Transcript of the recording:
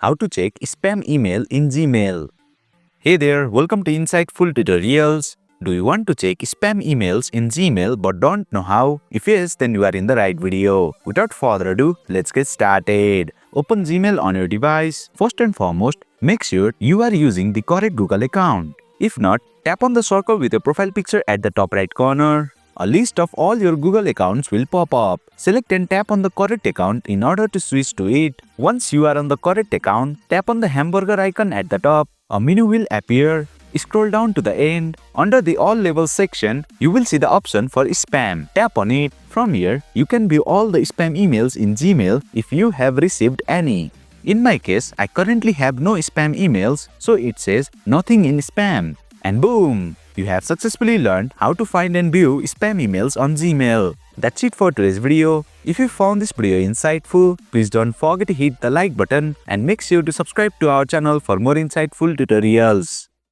How to check spam email in Gmail. Hey there, welcome to Insightful Tutorials. Do you want to check spam emails in Gmail but don't know how? If yes, then you are in the right video. Without further ado, let's get started. Open Gmail on your device. First and foremost, make sure you are using the correct Google account. If not, tap on the circle with your profile picture at the top right corner. A list of all your Google accounts will pop up. Select and tap on the correct account in order to switch to it. Once you are on the correct account, tap on the hamburger icon at the top. A menu will appear. Scroll down to the end. Under the All Levels section, you will see the option for Spam. Tap on it. From here, you can view all the spam emails in Gmail if you have received any. In my case, I currently have no spam emails, so it says nothing in spam. And boom! You have successfully learned how to find and view spam emails on Gmail. That's it for today's video. If you found this video insightful, please don't forget to hit the like button and make sure to subscribe to our channel for more insightful tutorials.